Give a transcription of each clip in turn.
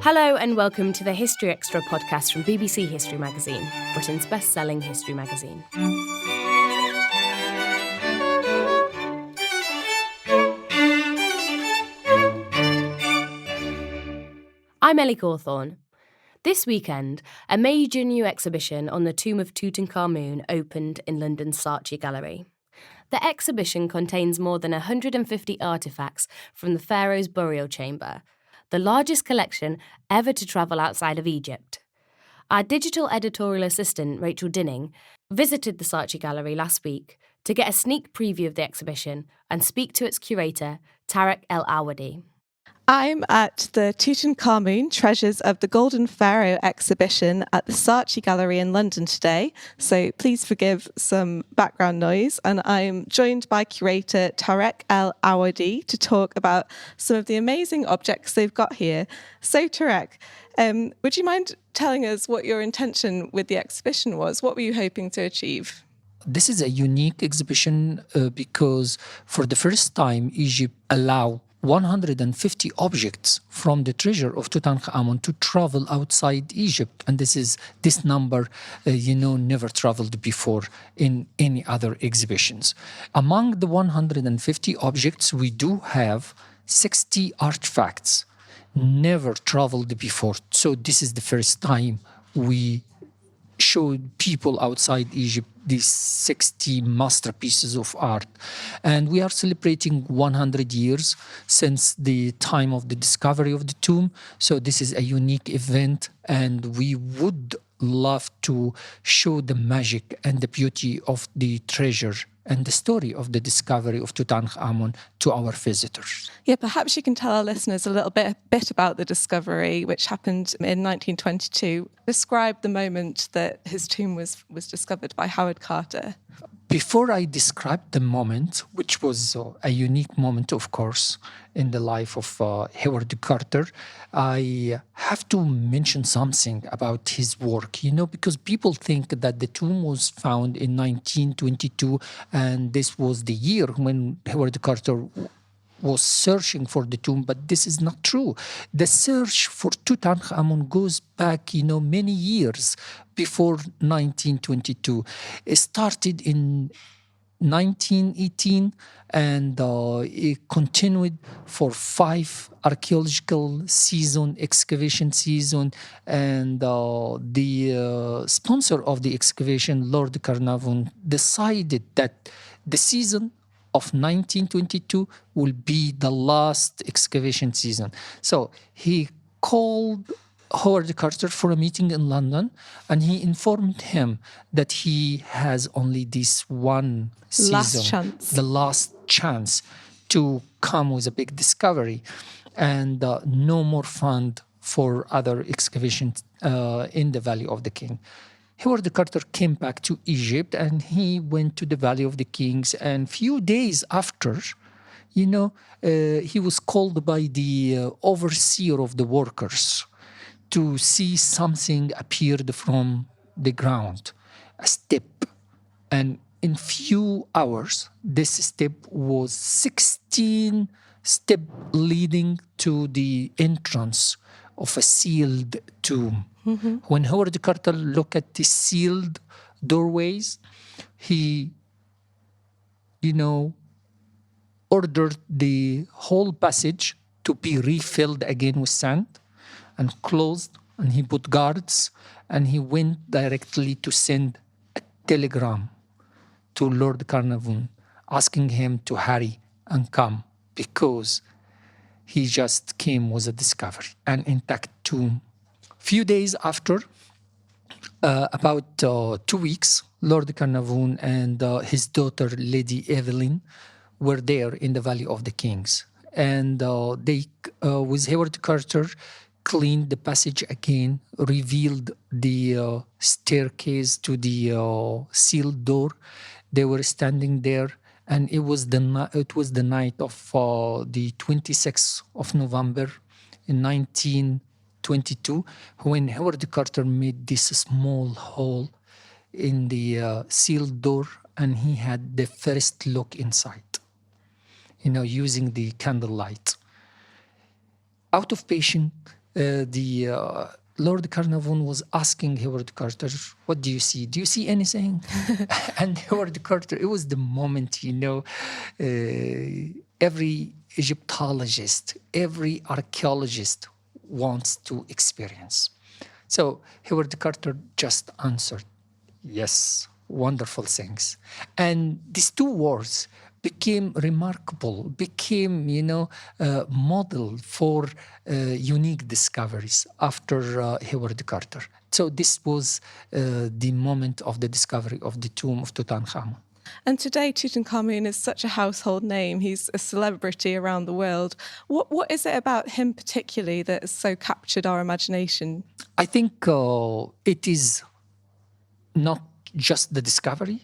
Hello and welcome to the History Extra podcast from BBC History Magazine, Britain's best-selling history magazine. I'm Ellie Cawthorne. This weekend, a major new exhibition on the tomb of Tutankhamun opened in London's Saatchi Gallery. The exhibition contains more than 150 artefacts from the pharaoh's burial chamber, the largest collection ever to travel outside of Egypt. Our digital editorial assistant, Rachel Dinning, visited the Saatchi Gallery last week to get a sneak preview of the exhibition and speak to its curator, Tarek El-Awadi. I'm at the Tutankhamun Treasures of the Golden Pharaoh exhibition at the Saatchi Gallery in London today, so please forgive some background noise. And I'm joined by curator Tarek El-Awadi to talk about some of the amazing objects they've got here. So Tarek, would you mind telling us what your intention with the exhibition was? What were you hoping to achieve? This is a unique exhibition because for the first time, Egypt allowed 150 objects from the treasure of Tutankhamun to travel outside Egypt. And this number, never traveled before in any other exhibitions. Among the 150 objects, we do have 60 artifacts never traveled before. So this is the first time we showed people outside Egypt these 60 masterpieces of art. And we are celebrating 100 years since the time of the discovery of the tomb. So this is a unique event, and we would love to show the magic and the beauty of the treasure and the story of the discovery of Tutankhamun to our visitors. Yeah, perhaps you can tell our listeners a little bit about the discovery, which happened in 1922. Describe the moment that his tomb was discovered by Howard Carter. Before I describe the moment, which was a unique moment, of course, in the life of Howard Carter, I have to mention something about his work, because people think that the tomb was found in 1922, and this was the year when Howard Carter was searching for the tomb, but this is not true. The search for Tutankhamun goes back, many years before 1922. It started in 1918, and it continued for 5 archaeological excavation season, and the sponsor of the excavation, Lord Carnarvon, decided that the season of 1922 will be the last excavation season. So he called Howard Carter for a meeting in London, and he informed him that he has only this one season, the last chance to come with a big discovery, and no more fund for other excavations in the Valley of the King. Howard Carter came back to Egypt, and he went to the Valley of the Kings. And few days after, he was called by the overseer of the workers to see something appeared from the ground, a step. And in few hours, this step was 16 steps leading to the entrance of a sealed tomb. Mm-hmm. When Howard Carter looked at the sealed doorways, he, ordered the whole passage to be refilled again with sand and closed, and he put guards, and he went directly to send a telegram to Lord Carnarvon asking him to hurry and come, because he just came with a discovery, an intact tomb. Few days after, about 2 weeks, Lord Carnarvon and his daughter, Lady Evelyn, were there in the Valley of the Kings. And they, with Howard Carter, cleaned the passage again, revealed the staircase to the sealed door. They were standing there, and it was the night of the 26th of November in 1922, when Howard Carter made this small hole in the sealed door, and he had the first look inside, using the candlelight. Out of patience, the Lord Carnarvon was asking Howard Carter, "What do you see? Do you see anything?" And Howard Carter, it was the moment, every Egyptologist, every archaeologist wants to experience. So Howard Carter just answered, "Yes, wonderful things." And these two words became remarkable, became, model for unique discoveries after Howard Carter. So this was the moment of the discovery of the tomb of Tutankhamun. And today, Tutankhamun is such a household name. He's a celebrity around the world. What is it about him particularly that has so captured our imagination? I think it is not just the discovery.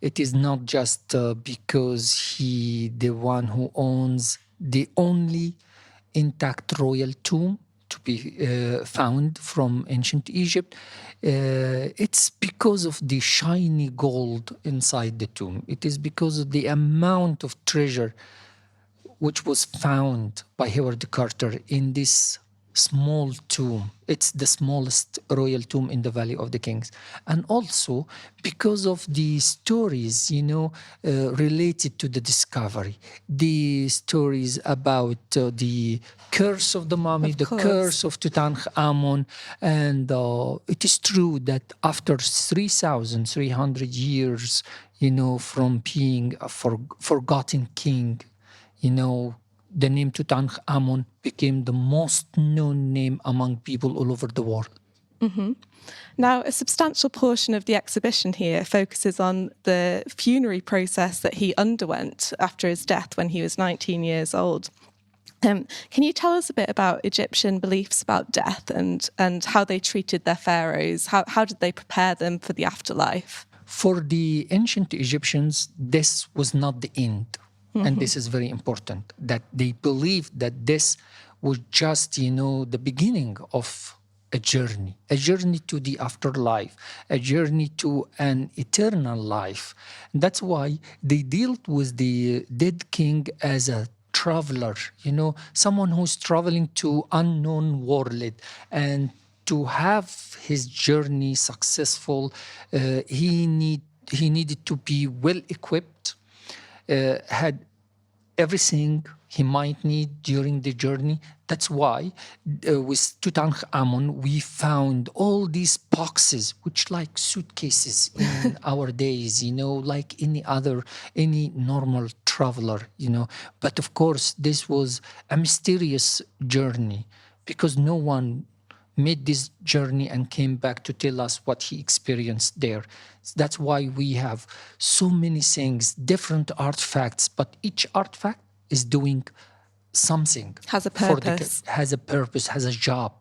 It is not just because he, the one who owns the only intact royal tomb to be found from ancient Egypt. It's because of the shiny gold inside the tomb. It is because of the amount of treasure which was found by Howard Carter in this small tomb. It's the smallest royal tomb in the Valley of the Kings. And also because of the stories, related to the discovery. The stories about the curse of the mummy, the curse of Tutankhamun. And it is true that after 3,300 years, from being a forgotten king, the name Tutankhamun became the most known name among people all over the world. Mm-hmm. Now, a substantial portion of the exhibition here focuses on the funerary process that he underwent after his death when he was 19 years old. Can you tell us a bit about Egyptian beliefs about death and how they treated their pharaohs? How did they prepare them for the afterlife? For the ancient Egyptians, this was not the end. And this is very important, that they believed that this was just, the beginning of a journey to the afterlife, a journey to an eternal life. And that's why they dealt with the dead king as a traveler, someone who's traveling to unknown world. And to have his journey successful, he needed to be well equipped, had everything he might need during the journey. That's why with Tutankhamun, we found all these boxes, which like suitcases in our days, like any normal traveler, But of course, this was a mysterious journey because no one made this journey and came back to tell us what he experienced there. That's why we have so many things, different artifacts, but each artifact is doing something. Has a purpose. Has a purpose, has a job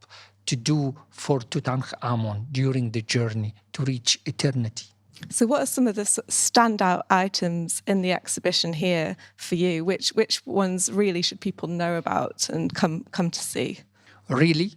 to do for Tutankhamun during the journey to reach eternity. So what are some of the standout items in the exhibition here for you? Which ones really should people know about and come to see? Really?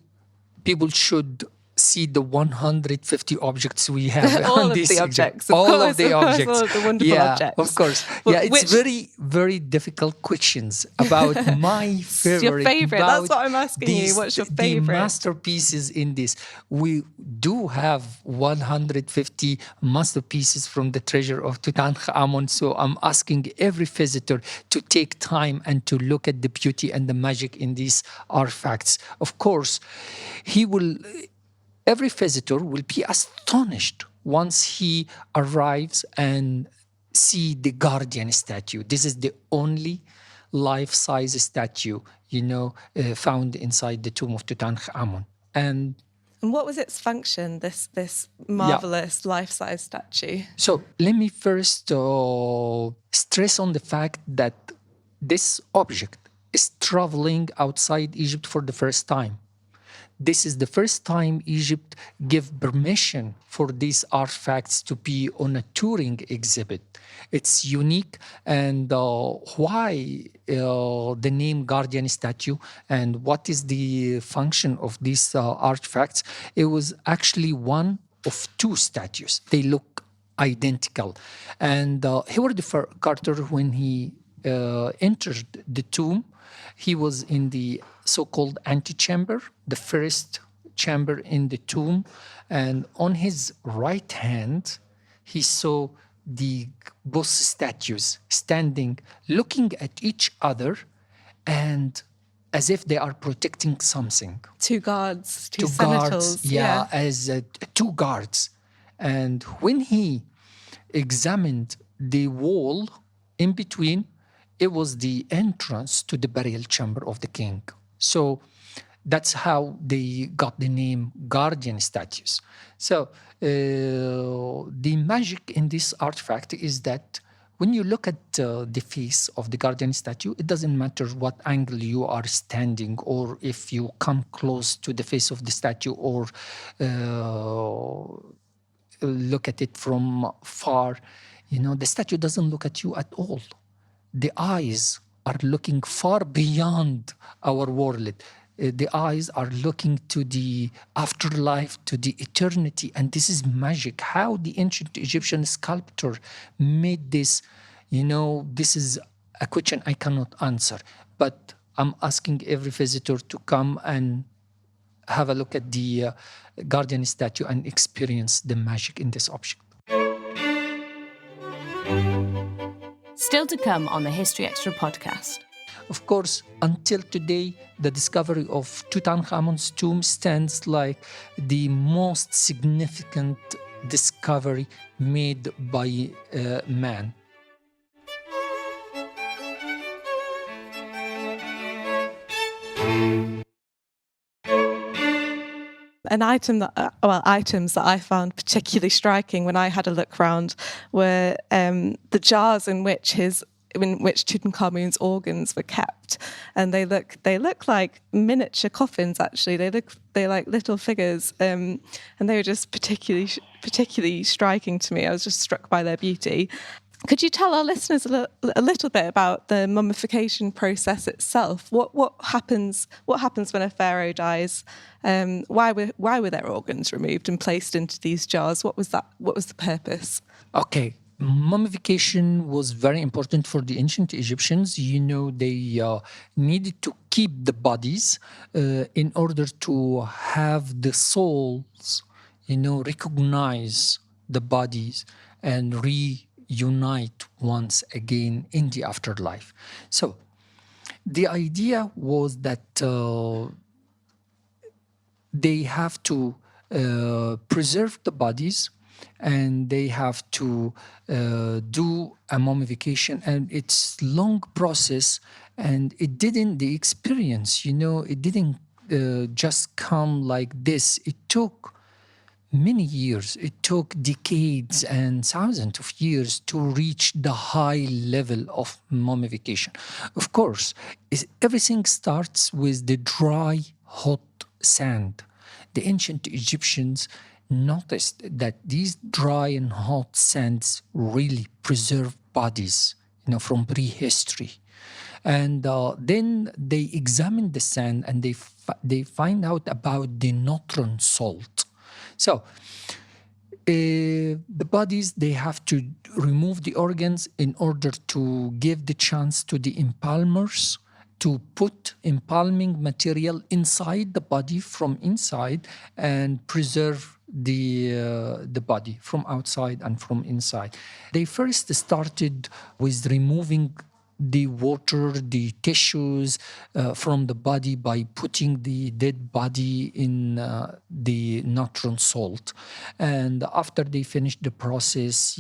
People should see the 150 objects we have all on of this the exhibit. objects, all of the objects. All of the wonderful objects. Of course. Well, it's very, very difficult questions about my favorite. Your favorite? That's what I'm asking you. What's your favorite? The masterpieces in this. We do have 150 masterpieces from the treasure of Tutankhamun. So I'm asking every visitor to take time and to look at the beauty and the magic in these artifacts. Of course, every visitor will be astonished once he arrives and see the guardian statue. This is the only life-size statue, found inside the tomb of Tutankhamun. And what was its function, this marvelous life-size statue? So let me first stress on the fact that this object is traveling outside Egypt for the first time. This is the first time Egypt gave permission for these artifacts to be on a touring exhibit. It's unique, and why the name Guardian Statue and what is the function of these artifacts? It was actually one of two statues. They look identical. And Howard Carter, when he entered the tomb, he was in the so-called antechamber, the first chamber in the tomb. And on his right hand, he saw the both statues standing, looking at each other, and as if they are protecting something. Two guards, two Guards, senators. yeah, as two guards. And when he examined the wall in between, it was the entrance to the burial chamber of the king. So that's how they got the name guardian statues. So the magic in this artifact is that when you look at the face of the guardian statue, it doesn't matter what angle you are standing, or if you come close to the face of the statue, or look at it from far. The statue doesn't look at you at all. The eyes are looking far beyond our world. The eyes are looking to the afterlife, to the eternity. And this is magic. How the ancient Egyptian sculptor made this, this is a question I cannot answer. But I'm asking every visitor to come and have a look at the guardian statue and experience the magic in this object. Still to come on the History Extra podcast. Of course, until today, the discovery of Tutankhamun's tomb stands like the most significant discovery made by man. Items that I found particularly striking when I had a look round were the jars in which Tutankhamun's organs were kept, and they look like miniature coffins. Actually, they're like little figures, and they were just particularly striking to me. I was just struck by their beauty. Could you tell our listeners a little bit about the mummification process itself? What happens when a pharaoh dies? Why were their organs removed and placed into these jars? What was that? What was the purpose? Okay. Mummification was very important for the ancient Egyptians. They needed to keep the bodies in order to have the souls, recognize the bodies and reunite once again in the afterlife. So the idea was that they have to preserve the bodies, and they have to do a mummification, and it's long process, and the experience, it didn't just come like this. It took many years. It took decades and thousands of years to reach the high level of mummification. Of course, everything starts with the dry, hot sand. The ancient Egyptians noticed that these dry and hot sands really preserve bodies, from prehistory. And then they examine the sand, and they find out about the natron salt. So the bodies, they have to remove the organs in order to give the chance to the embalmers to put embalming material inside the body from inside and preserve the body from outside and from inside. They first started with removing the water, the tissues from the body by putting the dead body in the natron salt. And after they finished the process,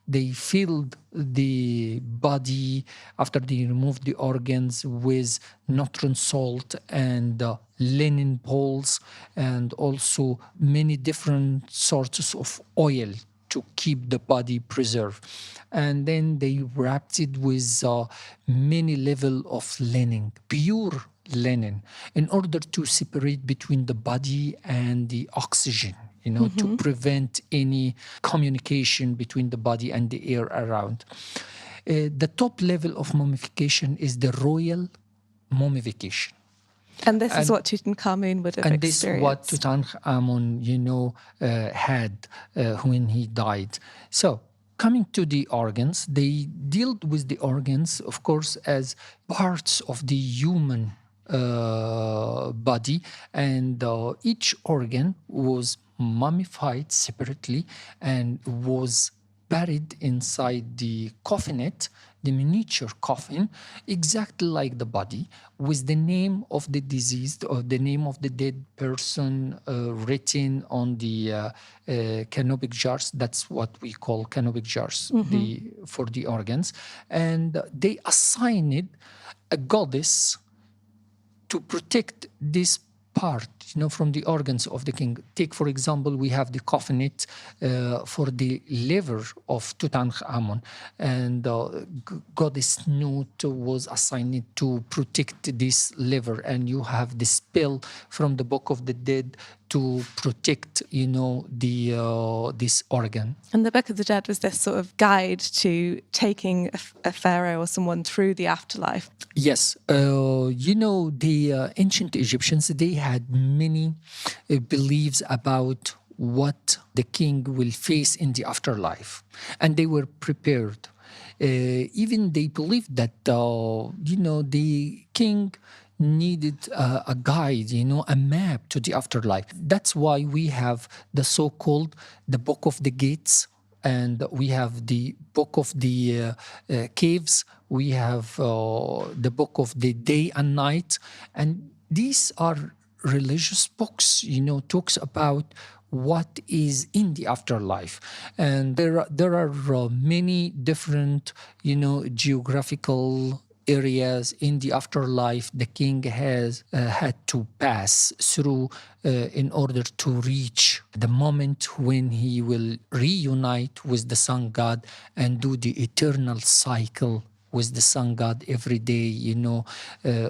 they filled the body, after they removed the organs, with natron salt and linen balls, and also many different sorts of oil to keep the body preserved. And then they wrapped it with many level of linen, pure linen, in order to separate between the body and the oxygen, to prevent any communication between the body and the air around. The top level of mummification is the royal mummification. And this is what Tutankhamun would have and this is what experienced. Tutankhamun, had when he died. So, coming to the organs, they dealt with the organs, of course, as parts of the human body, and each organ was mummified separately and was buried inside the coffinet, the miniature coffin, exactly like the body, with the name of the deceased or the name of the dead person written on the canopic jars. That's what we call canopic jars for the organs. And they assigned a goddess to protect this part, from the organs of the king. Take, for example, we have the coffinet for the liver of Tutankhamun, and goddess Nut was assigned to protect this liver, and you have the spell from the Book of the Dead to protect, this organ. And the Book of the Dead was this sort of guide to taking a pharaoh or someone through the afterlife. Yes. The ancient Egyptians, they had many beliefs about what the king will face in the afterlife. And they were prepared. Even they believed that, the king needed a guide, a map to the afterlife. That's why we have the so-called the Book of the Gates, and we have the Book of the Caves, we have the Book of the Day and Night, and these are religious books, talks about what is in the afterlife. And there are many different, geographical areas in the afterlife the king has had to pass through in order to reach the moment when he will reunite with the sun god and do the eternal cycle with the sun god every day,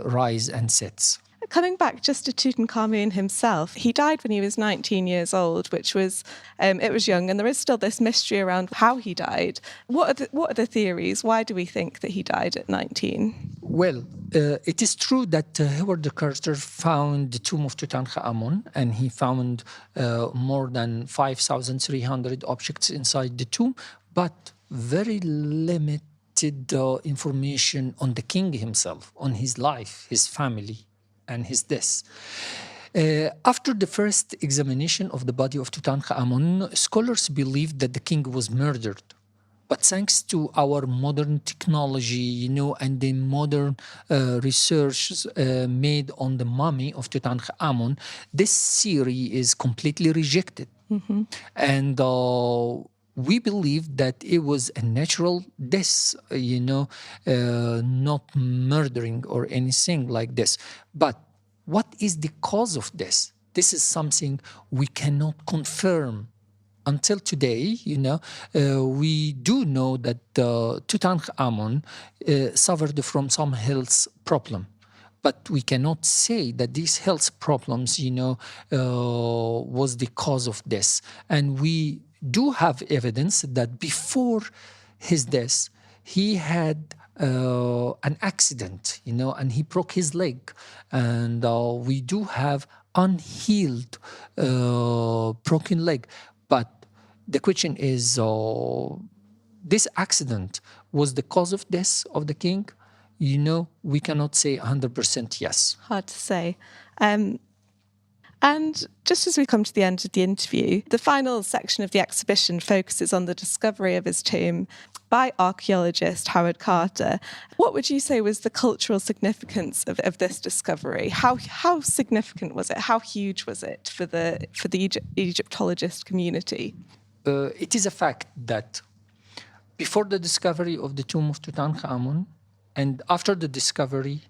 rise and sets. Coming back just to Tutankhamun himself, he died when he was 19 years old, which was, it was young, and there is still this mystery around how he died. What are the theories? Why do we think that he died at 19? Well, it is true that Howard Carter found the tomb of Tutankhamun, and he found more than 5,300 objects inside the tomb, but very limited information on the king himself, on his life, his family, and his death. After the first examination of the body of Tutankhamun, scholars believed that the king was murdered. But thanks to our modern technology, and the modern research made on the mummy of Tutankhamun, this theory is completely rejected. And we believe that it was a natural death, not murdering or anything like this. But what is the cause of this? This is something we cannot confirm. Until today, we do know that Tutankhamun suffered from some health problem. But we cannot say that these health problems, was the cause of this. And we do have evidence that before his death, he had an accident, and he broke his leg. And we do have unhealed broken leg. But the question is, this accident was the cause of death of the king? We cannot say 100% yes. Hard to say. And just as we come to the end of the interview, the final section of the exhibition focuses on the discovery of his tomb by archaeologist Howard Carter. What would you say was the cultural significance of this discovery? How significant was it? How huge was it for the Egyptologist community? It is a fact that before the discovery of the tomb of Tutankhamun and after the discovery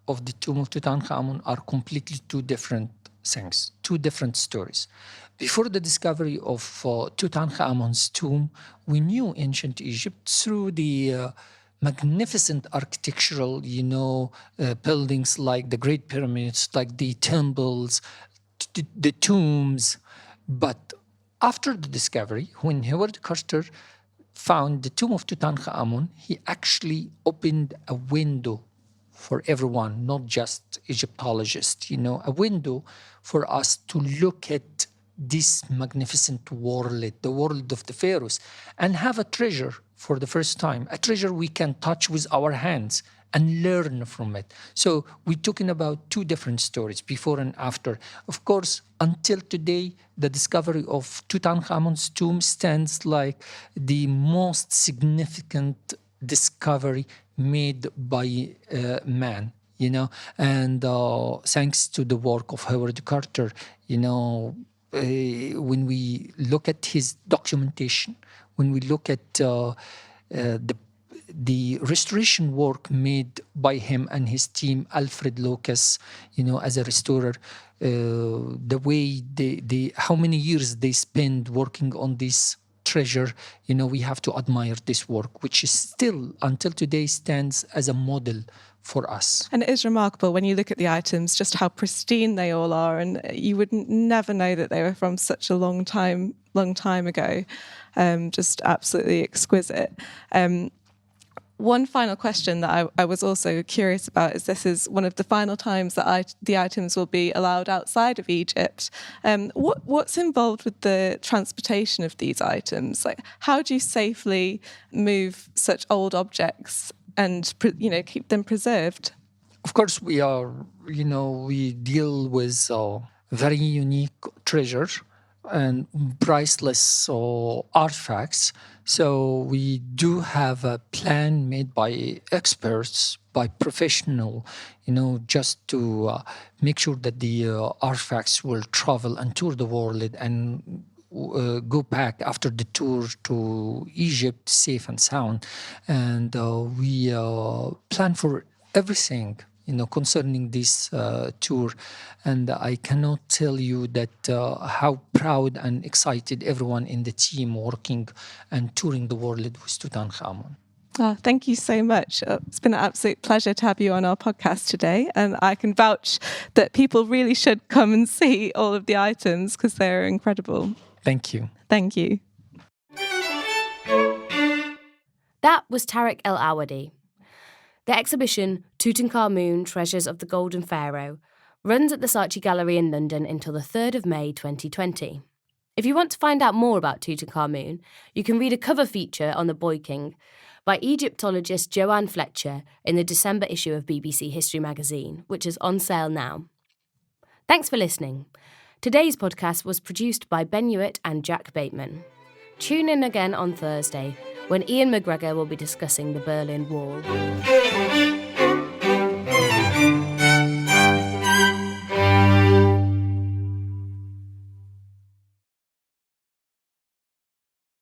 of the tomb of Tutankhamun are completely two different things, two different stories. Before the discovery of Tutankhamun's tomb, we knew ancient Egypt through the magnificent architectural, buildings like the Great Pyramids, like the temples, the tombs. But after the discovery, when Howard Carter found the tomb of Tutankhamun, he actually opened a window for everyone, not just Egyptologists, a window for us to look at this magnificent world, the world of the pharaohs, and have a treasure for the first time, a treasure we can touch with our hands and learn from it. So we're talking about two different stories, before and after. Of course, until today, the discovery of Tutankhamun's tomb stands like the most significant discovery made by man, and thanks to the work of Howard Carter, when we look at his documentation, when we look at the restoration work made by him and his team, Alfred Lucas, as a restorer, the way how many years they spend working on this treasure, we have to admire this work, which is still, until today, stands as a model for us. And it is remarkable when you look at the items, just how pristine they all are, and you would never know that they were from such a long time ago. Just absolutely exquisite. One final question that I was also curious about is this is one of the final times that the items will be allowed outside of Egypt. What's involved with the transportation of these items? Like, how do you safely move such old objects and keep them preserved? Of course, we deal with very unique treasures and priceless artifacts. So we do have a plan made by experts, by professionals, just to make sure that the artifacts will travel and tour the world and go back after the tour to Egypt safe and sound. And we plan for everything concerning this tour. And I cannot tell you that how proud and excited everyone in the team working and touring the world with Tutankhamun. Oh, thank you so much. It's been an absolute pleasure to have you on our podcast today. And I can vouch that people really should come and see all of the items because they're incredible. Thank you. Thank you. That was Tariq El Awadi. The exhibition, Tutankhamun, Treasures of the Golden Pharaoh, runs at the Saatchi Gallery in London until the 3rd of May 2020. If you want to find out more about Tutankhamun, you can read a cover feature on the Boy King by Egyptologist Joanne Fletcher in the December issue of BBC History magazine, which is on sale now. Thanks for listening. Today's podcast was produced by Ben Hewitt and Jack Bateman. Tune in again on Thursday when Ian McGregor will be discussing the Berlin Wall.